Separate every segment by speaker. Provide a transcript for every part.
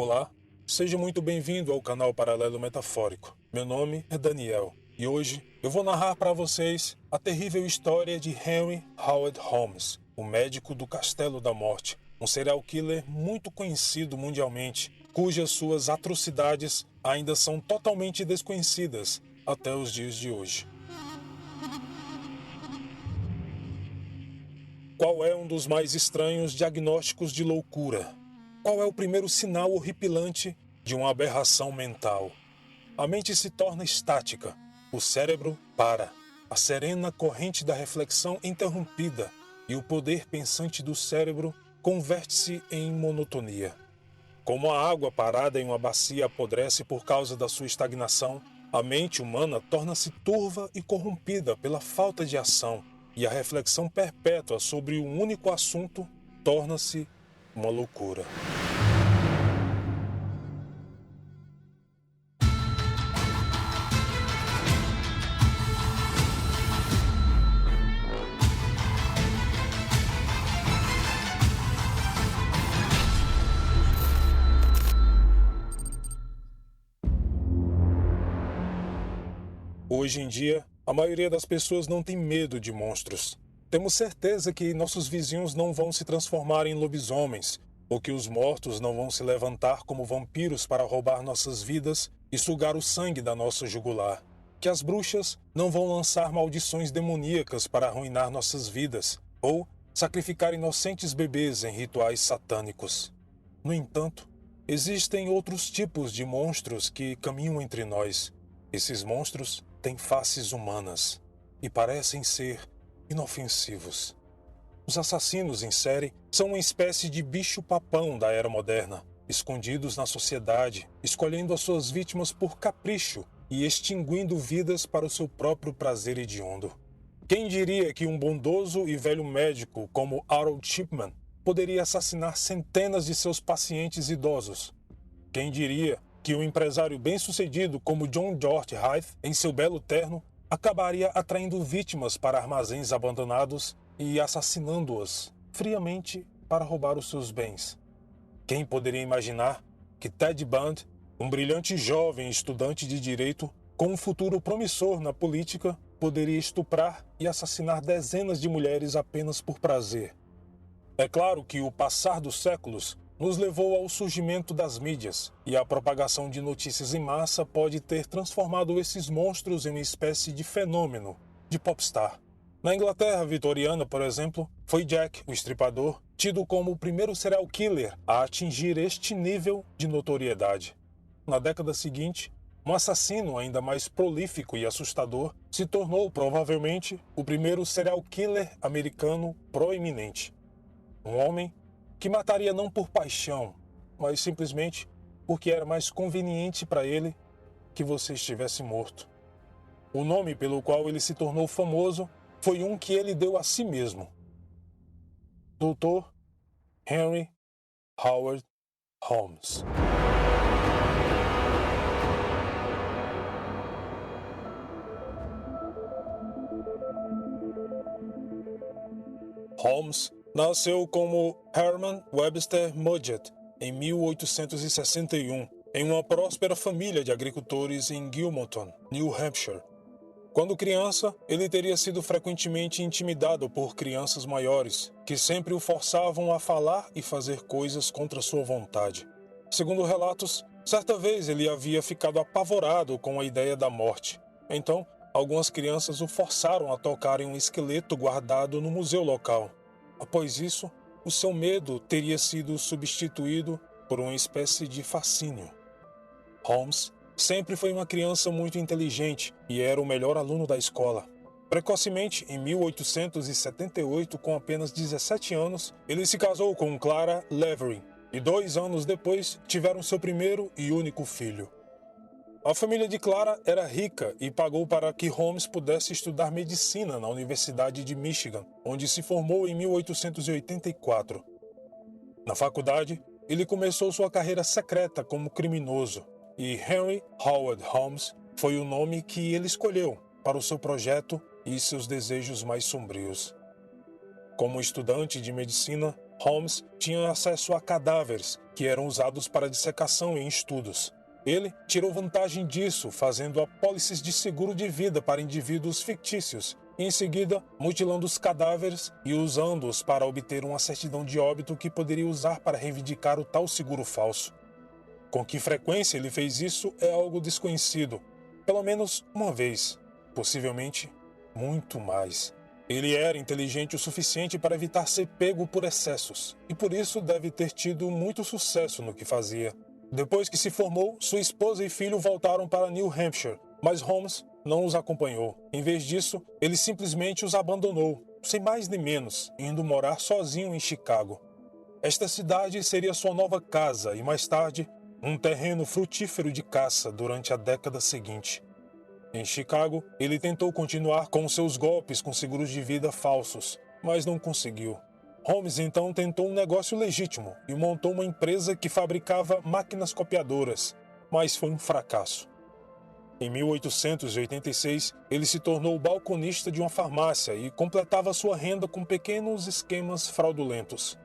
Speaker 1: Olá, seja muito bem-vindo ao canal Paralelo Metafórico. Meu nome é Daniel e hoje eu vou narrar para vocês a terrível história de Henry Howard Holmes, o médico do Castelo da Morte, um serial killer muito conhecido mundialmente, cujas suas atrocidades ainda são totalmente desconhecidas até os dias de hoje. Qual é um dos mais estranhos diagnósticos de loucura? Qual é o primeiro sinal horripilante de uma aberração mental? A mente se torna estática, o cérebro para, a serena corrente da reflexão interrompida e o poder pensante do cérebro converte-se em monotonia. Como a água parada em uma bacia apodrece por causa da sua estagnação, a mente humana torna-se turva e corrompida pela falta de ação, e a reflexão perpétua sobre um único assunto torna-se uma loucura. Hoje em dia, a maioria das pessoas não tem medo de monstros. Temos certeza que nossos vizinhos não vão se transformar em lobisomens, ou que os mortos não vão se levantar como vampiros para roubar nossas vidas e sugar o sangue da nossa jugular, que as bruxas não vão lançar maldições demoníacas para arruinar nossas vidas, ou sacrificar inocentes bebês em rituais satânicos. No entanto, existem outros tipos de monstros que caminham entre nós. Esses monstros têm faces humanas e parecem ser inofensivos. Os assassinos em série são uma espécie de bicho-papão da era moderna, escondidos na sociedade, escolhendo as suas vítimas por capricho e extinguindo vidas para o seu próprio prazer hediondo. Quem diria que um bondoso e velho médico como Harold Shipman poderia assassinar centenas de seus pacientes idosos? Quem diria que um empresário bem-sucedido como John George Hythe, em seu belo terno, acabaria atraindo vítimas para armazéns abandonados e assassinando-as friamente para roubar os seus bens? Quem poderia imaginar que Ted Bundy, um brilhante jovem estudante de direito com um futuro promissor na política, poderia estuprar e assassinar dezenas de mulheres apenas por prazer? É claro que o passar dos séculos nos levou ao surgimento das mídias, e a propagação de notícias em massa pode ter transformado esses monstros em uma espécie de fenômeno, de popstar. Na Inglaterra vitoriana, por exemplo, foi Jack, o Estripador, tido como o primeiro serial killer a atingir este nível de notoriedade. Na década seguinte, um assassino ainda mais prolífico e assustador se tornou provavelmente o primeiro serial killer americano proeminente. Um homem que mataria não por paixão, mas simplesmente porque era mais conveniente para ele que você estivesse morto. O nome pelo qual ele se tornou famoso foi um que ele deu a si mesmo: Dr. Henry Howard Holmes. Holmes nasceu como Herman Webster Mudgett em 1861, em uma próspera família de agricultores em Gilmanton, New Hampshire. Quando criança, ele teria sido frequentemente intimidado por crianças maiores, que sempre o forçavam a falar e fazer coisas contra sua vontade. Segundo relatos, certa vez ele havia ficado apavorado com a ideia da morte. Então, algumas crianças o forçaram a tocar em um esqueleto guardado no museu local. Após isso, o seu medo teria sido substituído por uma espécie de fascínio. Holmes sempre foi uma criança muito inteligente e era o melhor aluno da escola. Precocemente, em 1878, com apenas 17 anos, ele se casou com Clara Levering e 2 anos depois tiveram seu primeiro e único filho. A família de Clara era rica e pagou para que Holmes pudesse estudar medicina na Universidade de Michigan, onde se formou em 1884. Na faculdade, ele começou sua carreira secreta como criminoso, e Henry Howard Holmes foi o nome que ele escolheu para o seu projeto e seus desejos mais sombrios. Como estudante de medicina, Holmes tinha acesso a cadáveres que eram usados para dissecação em estudos. Ele tirou vantagem disso, fazendo apólices de seguro de vida para indivíduos fictícios, e em seguida mutilando os cadáveres e usando-os para obter uma certidão de óbito que poderia usar para reivindicar o tal seguro falso. Com que frequência ele fez isso é algo desconhecido, pelo menos uma vez, possivelmente muito mais. Ele era inteligente o suficiente para evitar ser pego por excessos, e por isso deve ter tido muito sucesso no que fazia. Depois que se formou, sua esposa e filho voltaram para New Hampshire, mas Holmes não os acompanhou. Em vez disso, ele simplesmente os abandonou, sem mais nem menos, indo morar sozinho em Chicago. Esta cidade seria sua nova casa e, mais tarde, um terreno frutífero de caça durante a década seguinte. Em Chicago, ele tentou continuar com seus golpes com seguros de vida falsos, mas não conseguiu. Holmes então tentou um negócio legítimo e montou uma empresa que fabricava máquinas copiadoras, mas foi um fracasso. Em 1886, ele se tornou balconista de uma farmácia e completava sua renda com pequenos esquemas fraudulentos.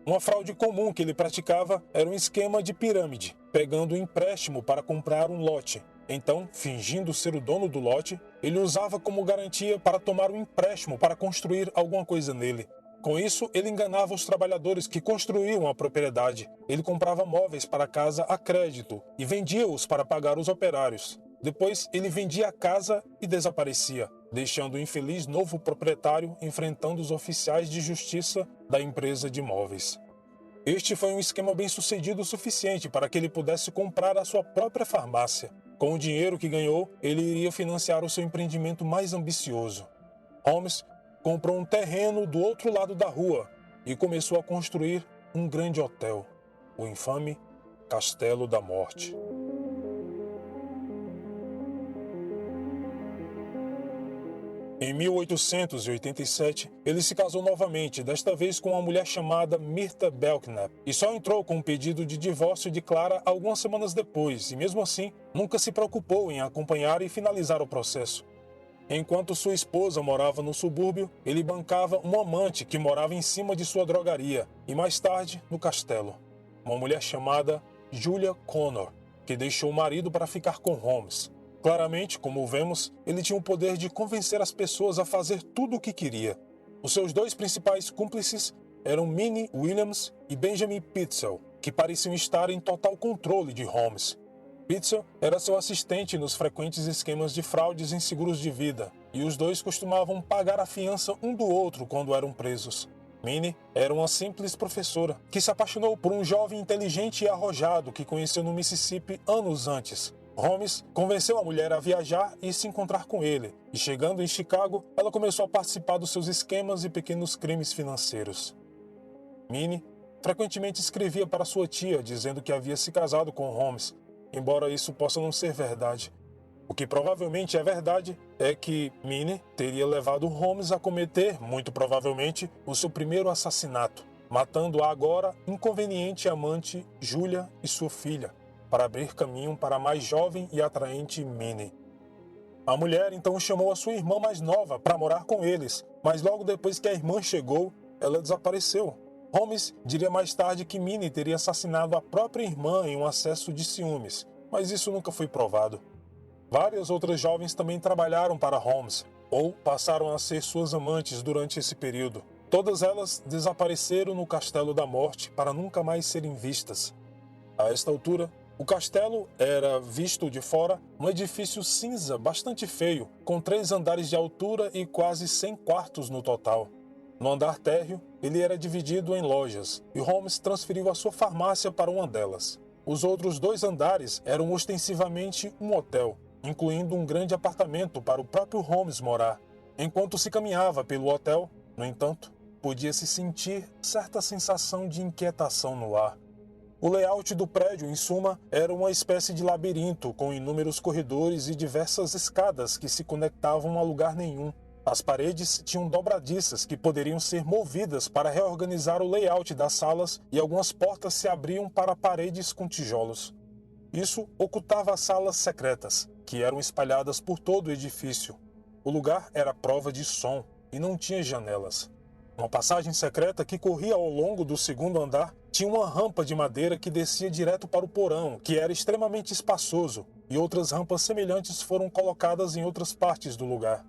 Speaker 1: Uma fraude comum que ele praticava era um esquema de pirâmide, pegando um empréstimo para comprar um lote. Então, fingindo ser o dono do lote, ele usava como garantia para tomar um empréstimo para construir alguma coisa nele. Com isso, ele enganava os trabalhadores que construíam a propriedade. Ele comprava móveis para a casa a crédito e vendia-os para pagar os operários. Depois, ele vendia a casa e desaparecia, deixando o infeliz novo proprietário enfrentando os oficiais de justiça da empresa de móveis. Este foi um esquema bem-sucedido o suficiente para que ele pudesse comprar a sua própria farmácia. Com o dinheiro que ganhou, ele iria financiar o seu empreendimento mais ambicioso. Holmes comprou um terreno do outro lado da rua e começou a construir um grande hotel, o infame Castelo da Morte. Em 1887, ele se casou novamente, desta vez com uma mulher chamada Myrta Belknap, e só entrou com um pedido de divórcio de Clara algumas semanas depois, e mesmo assim, nunca se preocupou em acompanhar e finalizar o processo. Enquanto sua esposa morava no subúrbio, ele bancava um amante que morava em cima de sua drogaria, e mais tarde, no castelo. Uma mulher chamada Julia Connor, que deixou o marido para ficar com Holmes. Claramente, como vemos, ele tinha o poder de convencer as pessoas a fazer tudo o que queria. Os seus dois principais cúmplices eram Minnie Williams e Benjamin Pitzel, que pareciam estar em total controle de Holmes. Pitzel era seu assistente nos frequentes esquemas de fraudes em seguros de vida, e os dois costumavam pagar a fiança um do outro quando eram presos. Minnie era uma simples professora, que se apaixonou por um jovem inteligente e arrojado que conheceu no Mississippi anos antes. Holmes convenceu a mulher a viajar e se encontrar com ele, e chegando em Chicago, ela começou a participar dos seus esquemas e pequenos crimes financeiros. Minnie frequentemente escrevia para sua tia dizendo que havia se casado com Holmes, embora isso possa não ser verdade. O que provavelmente é verdade é que Minnie teria levado Holmes a cometer, muito provavelmente, o seu primeiro assassinato, matando a agora inconveniente amante Julia e sua filha, para abrir caminho para a mais jovem e atraente Minnie. A mulher então chamou a sua irmã mais nova para morar com eles, mas logo depois que a irmã chegou, ela desapareceu. Holmes diria mais tarde que Minnie teria assassinado a própria irmã em um acesso de ciúmes, mas isso nunca foi provado. Várias outras jovens também trabalharam para Holmes, ou passaram a ser suas amantes durante esse período. Todas elas desapareceram no Castelo da Morte para nunca mais serem vistas. A esta altura, o castelo era, visto de fora, um edifício cinza bastante feio, com 3 andares de altura e quase 100 quartos no total. No andar térreo, ele era dividido em lojas, e Holmes transferiu a sua farmácia para uma delas. Os outros 2 andares eram ostensivamente um hotel, incluindo um grande apartamento para o próprio Holmes morar. Enquanto se caminhava pelo hotel, no entanto, podia-se sentir certa sensação de inquietação no ar. O layout do prédio, em suma, era uma espécie de labirinto, com inúmeros corredores e diversas escadas que se conectavam a lugar nenhum. As paredes tinham dobradiças que poderiam ser movidas para reorganizar o layout das salas e algumas portas se abriam para paredes com tijolos. Isso ocultava as salas secretas, que eram espalhadas por todo o edifício. O lugar era prova de som e não tinha janelas. Uma passagem secreta que corria ao longo do segundo andar tinha uma rampa de madeira que descia direto para o porão, que era extremamente espaçoso, e outras rampas semelhantes foram colocadas em outras partes do lugar.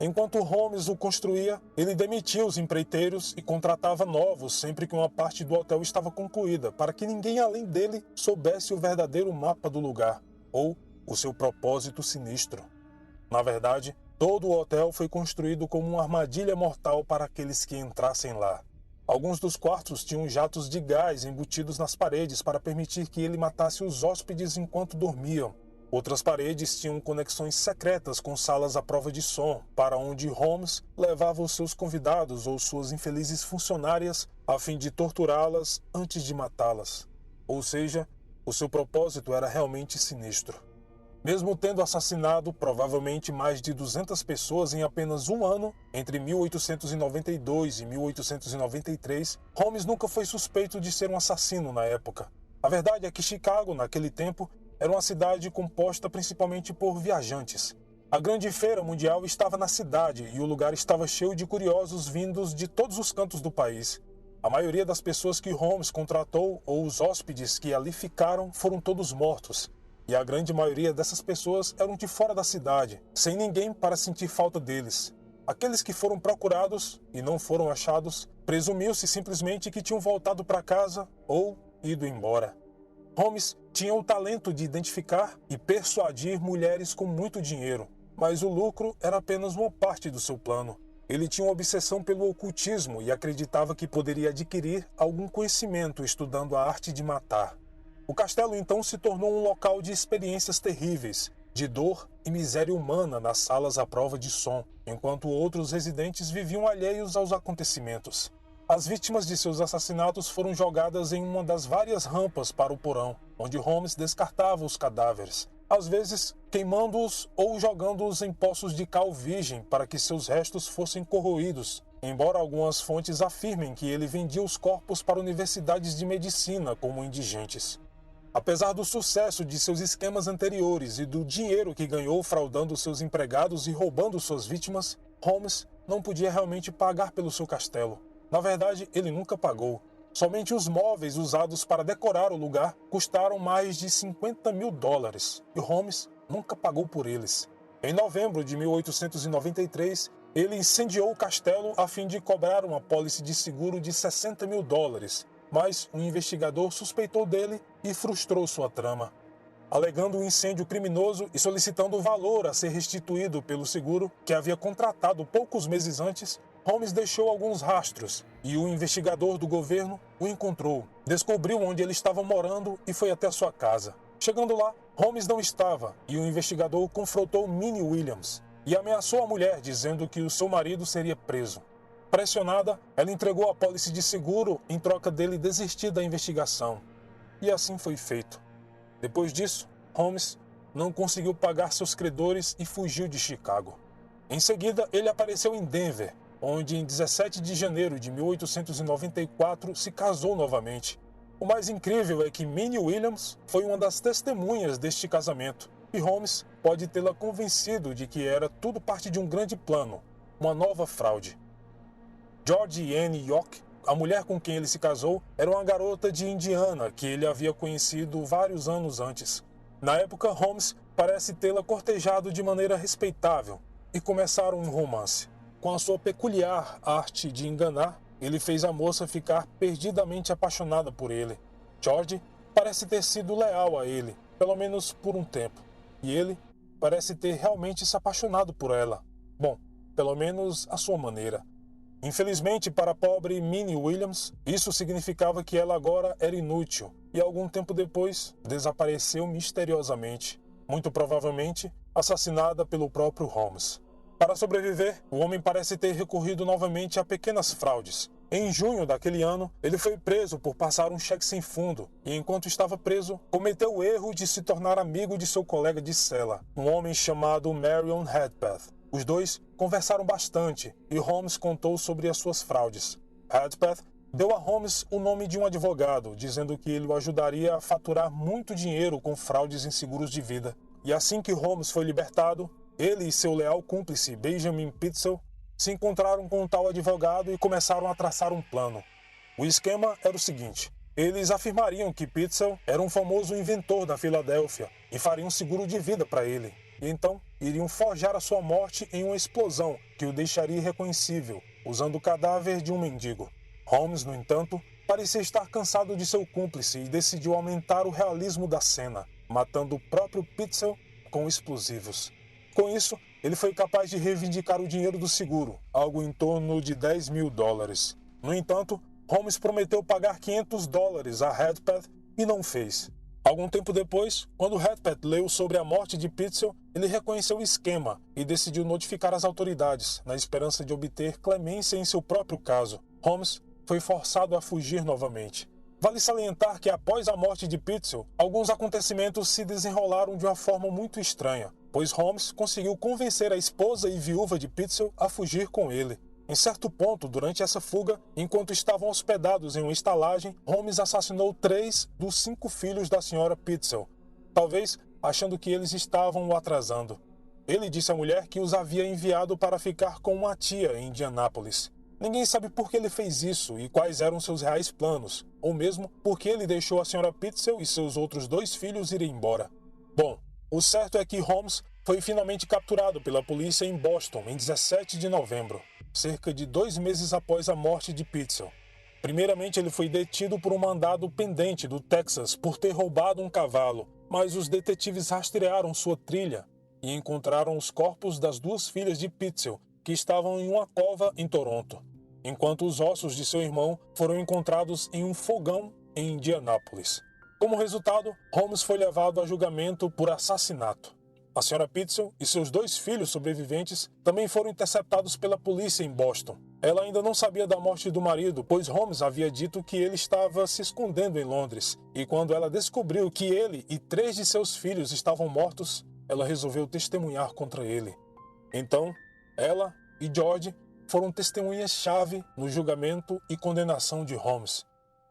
Speaker 1: Enquanto Holmes o construía, ele demitia os empreiteiros e contratava novos sempre que uma parte do hotel estava concluída, para que ninguém além dele soubesse o verdadeiro mapa do lugar, ou o seu propósito sinistro. Na verdade, todo o hotel foi construído como uma armadilha mortal para aqueles que entrassem lá. Alguns dos quartos tinham jatos de gás embutidos nas paredes para permitir que ele matasse os hóspedes enquanto dormiam. Outras paredes tinham conexões secretas com salas à prova de som, para onde Holmes levava os seus convidados ou suas infelizes funcionárias a fim de torturá-las antes de matá-las. Ou seja, o seu propósito era realmente sinistro. Mesmo tendo assassinado provavelmente mais de 200 pessoas em apenas um ano, entre 1892 e 1893, Holmes nunca foi suspeito de ser um assassino na época. A verdade é que Chicago, naquele tempo, era uma cidade composta principalmente por viajantes. A grande feira mundial estava na cidade e o lugar estava cheio de curiosos vindos de todos os cantos do país. A maioria das pessoas que Holmes contratou ou os hóspedes que ali ficaram foram todos mortos. E a grande maioria dessas pessoas eram de fora da cidade, sem ninguém para sentir falta deles. Aqueles que foram procurados e não foram achados, presumiu-se simplesmente que tinham voltado para casa ou ido embora. Holmes tinha o talento de identificar e persuadir mulheres com muito dinheiro, mas o lucro era apenas uma parte do seu plano. Ele tinha uma obsessão pelo ocultismo e acreditava que poderia adquirir algum conhecimento estudando a arte de matar. O castelo então se tornou um local de experiências terríveis, de dor e miséria humana nas salas à prova de som, enquanto outros residentes viviam alheios aos acontecimentos. As vítimas de seus assassinatos foram jogadas em uma das várias rampas para o porão, onde Holmes descartava os cadáveres, às vezes queimando-os ou jogando-os em poços de cal virgem para que seus restos fossem corroídos, embora algumas fontes afirmem que ele vendia os corpos para universidades de medicina como indigentes. Apesar do sucesso de seus esquemas anteriores e do dinheiro que ganhou fraudando seus empregados e roubando suas vítimas, Holmes não podia realmente pagar pelo seu castelo. Na verdade, ele nunca pagou. Somente os móveis usados para decorar o lugar custaram mais de $50.000 e Holmes nunca pagou por eles. Em novembro de 1893, ele incendiou o castelo a fim de cobrar uma apólice de seguro de $60.000, mas um investigador suspeitou dele e frustrou sua trama. Alegando um incêndio criminoso e solicitando o valor a ser restituído pelo seguro que havia contratado poucos meses antes, Holmes deixou alguns rastros e o investigador do governo o encontrou, descobriu onde ele estava morando e foi até sua casa. Chegando lá, Holmes não estava e o investigador confrontou Minnie Williams e ameaçou a mulher dizendo que o seu marido seria preso. Pressionada, ela entregou a apólice de seguro em troca dele desistir da investigação. E assim foi feito. Depois disso, Holmes não conseguiu pagar seus credores e fugiu de Chicago. Em seguida, ele apareceu em Denver, onde em 17 de janeiro de 1894 se casou novamente. O mais incrível é que Minnie Williams foi uma das testemunhas deste casamento, e Holmes pode tê-la convencido de que era tudo parte de um grande plano, uma nova fraude. George Anne York, a mulher com quem ele se casou, era uma garota de Indiana que ele havia conhecido vários anos antes. Na época, Holmes parece tê-la cortejado de maneira respeitável e começaram um romance. Com a sua peculiar arte de enganar, ele fez a moça ficar perdidamente apaixonada por ele. George parece ter sido leal a ele, pelo menos por um tempo, e ele parece ter realmente se apaixonado por ela. Bom, pelo menos à sua maneira. Infelizmente para a pobre Minnie Williams, isso significava que ela agora era inútil e algum tempo depois desapareceu misteriosamente, muito provavelmente assassinada pelo próprio Holmes. Para sobreviver, o homem parece ter recorrido novamente a pequenas fraudes. Em junho daquele ano, ele foi preso por passar um cheque sem fundo e, enquanto estava preso, cometeu o erro de se tornar amigo de seu colega de cela, um homem chamado Marion Hedpath. Os dois conversaram bastante e Holmes contou sobre as suas fraudes. Hedpath deu a Holmes o nome de um advogado, dizendo que ele o ajudaria a faturar muito dinheiro com fraudes em seguros de vida. E assim que Holmes foi libertado, ele e seu leal cúmplice Benjamin Pitzel se encontraram com um tal advogado e começaram a traçar um plano. O esquema era o seguinte: eles afirmariam que Pitzel era um famoso inventor da Filadélfia e fariam um seguro de vida para ele. E então iriam forjar a sua morte em uma explosão que o deixaria irreconhecível, usando o cadáver de um mendigo. Holmes, no entanto, parecia estar cansado de seu cúmplice e decidiu aumentar o realismo da cena, matando o próprio Pitzel com explosivos. Com isso, ele foi capaz de reivindicar o dinheiro do seguro, algo em torno de $10.000. No entanto, Holmes prometeu pagar $500 a Redpath e não fez. Algum tempo depois, quando Redpath leu sobre a morte de Pitzel, ele reconheceu o esquema e decidiu notificar as autoridades, na esperança de obter clemência em seu próprio caso. Holmes foi forçado a fugir novamente. Vale salientar que após a morte de Pitzel, alguns acontecimentos se desenrolaram de uma forma muito estranha, pois Holmes conseguiu convencer a esposa e viúva de Pitzel a fugir com ele. Em certo ponto, durante essa fuga, enquanto estavam hospedados em uma estalagem, Holmes assassinou 3 dos 5 filhos da senhora Pitzel, talvez achando que eles estavam o atrasando. Ele disse à mulher que os havia enviado para ficar com uma tia em Indianápolis. Ninguém sabe por que ele fez isso e quais eram seus reais planos, ou mesmo por que ele deixou a senhora Pitzel e seus outros 2 filhos irem embora. Bom, o certo é que Holmes foi finalmente capturado pela polícia em Boston em 17 de novembro, cerca de 2 meses após a morte de Pitzel. Primeiramente, ele foi detido por um mandado pendente do Texas por ter roubado um cavalo, mas os detetives rastrearam sua trilha e encontraram os corpos das 2 filhas de Pitzel, que estavam em uma cova em Toronto, enquanto os ossos de seu irmão foram encontrados em um fogão em Indianápolis. Como resultado, Holmes foi levado a julgamento por assassinato. A senhora Pitzel e seus 2 filhos sobreviventes também foram interceptados pela polícia em Boston. Ela ainda não sabia da morte do marido, pois Holmes havia dito que ele estava se escondendo em Londres, e quando ela descobriu que ele e 3 de seus filhos estavam mortos, ela resolveu testemunhar contra ele. Então, ela e George foram testemunhas-chave no julgamento e condenação de Holmes.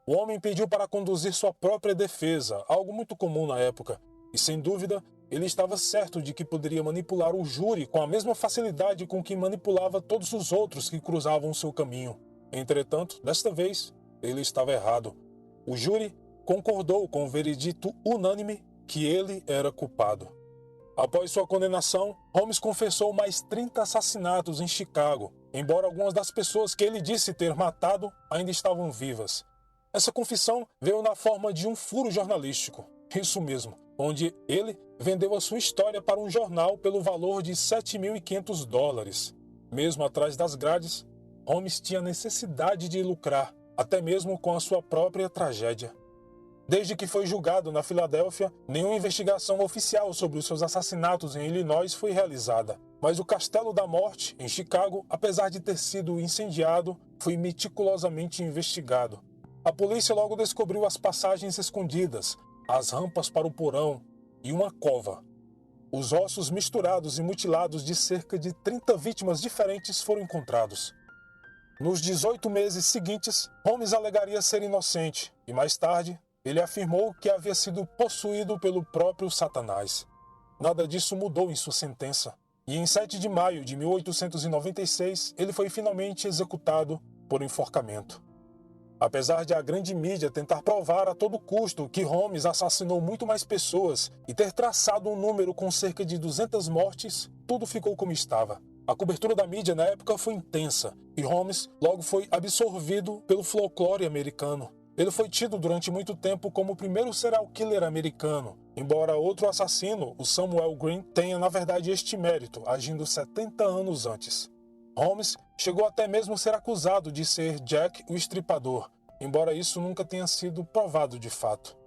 Speaker 1: O homem pediu para conduzir sua própria defesa, algo muito comum na época, e sem dúvida, ele estava certo de que poderia manipular o júri com a mesma facilidade com que manipulava todos os outros que cruzavam seu caminho. Entretanto, desta vez, ele estava errado. O júri concordou com o veredito unânime que ele era culpado. Após sua condenação, Holmes confessou mais 30 assassinatos em Chicago, embora algumas das pessoas que ele disse ter matado ainda estavam vivas. Essa confissão veio na forma de um furo jornalístico, isso mesmo, onde ele vendeu a sua história para um jornal pelo valor de $7.500. Mesmo atrás das grades, Holmes tinha necessidade de lucrar, até mesmo com a sua própria tragédia. Desde que foi julgado na Filadélfia, nenhuma investigação oficial sobre os seus assassinatos em Illinois foi realizada. Mas o Castelo da Morte, em Chicago, apesar de ter sido incendiado, foi meticulosamente investigado. A polícia logo descobriu as passagens escondidas, as rampas para o porão e uma cova. Os ossos misturados e mutilados de cerca de 30 vítimas diferentes foram encontrados. Nos 18 meses seguintes, Holmes alegaria ser inocente e, mais tarde, ele afirmou que havia sido possuído pelo próprio Satanás. Nada disso mudou em sua sentença, e em 7 de maio de 1896 ele foi finalmente executado por enforcamento. Apesar de a grande mídia tentar provar a todo custo que Holmes assassinou muito mais pessoas e ter traçado um número com cerca de 200 mortes, tudo ficou como estava. A cobertura da mídia na época foi intensa, e Holmes logo foi absorvido pelo folclore americano. Ele foi tido durante muito tempo como o primeiro serial killer americano, embora outro assassino, o Samuel Green, tenha na verdade este mérito, agindo 70 anos antes. Holmes chegou até mesmo a ser acusado de ser Jack o Estripador, embora isso nunca tenha sido provado de fato.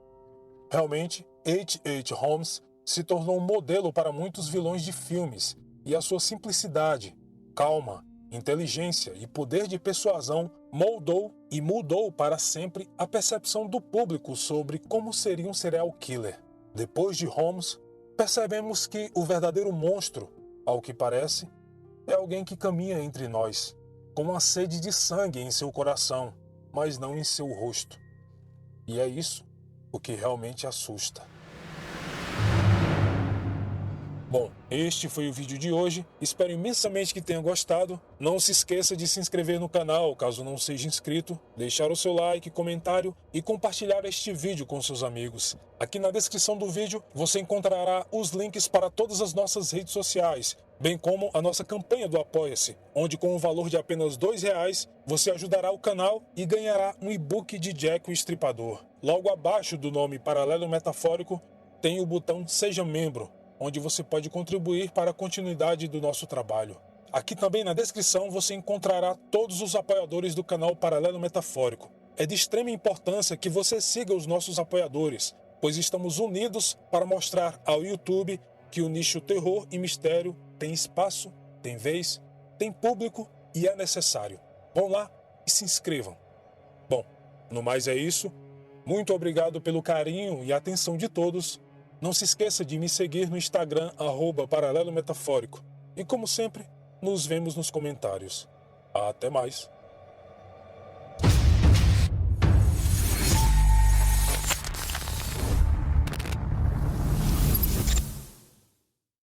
Speaker 1: Realmente, H.H. Holmes se tornou um modelo para muitos vilões de filmes, e a sua simplicidade, calma, inteligência e poder de persuasão moldou e mudou para sempre a percepção do público sobre como seria um serial killer. Depois de Holmes, percebemos que o verdadeiro monstro, ao que parece, é alguém que caminha entre nós, com uma sede de sangue em seu coração, mas não em seu rosto. E é isso o que realmente assusta. Bom, este foi o vídeo de hoje, espero imensamente que tenha gostado. Não se esqueça de se inscrever no canal, caso não seja inscrito, deixar o seu like, comentário e compartilhar este vídeo com seus amigos. Aqui na descrição do vídeo você encontrará os links para todas as nossas redes sociais, bem como a nossa campanha do Apoia-se, onde com o valor de apenas R$ 2 você ajudará o canal e ganhará um e-book de Jack o Estripador. Logo abaixo do nome Paralelo Metafórico tem o botão Seja Membro, onde você pode contribuir para a continuidade do nosso trabalho. Aqui também na descrição você encontrará todos os apoiadores do canal Paralelo Metafórico. É de extrema importância que você siga os nossos apoiadores, pois estamos unidos para mostrar ao YouTube que o nicho terror e mistério tem espaço, tem vez, tem público e é necessário. Vão lá e se inscrevam. Bom, no mais é isso. Muito obrigado pelo carinho e atenção de todos. Não se esqueça de me seguir no Instagram, @Paralelo Metafórico. E como sempre, nos vemos nos comentários. Até mais.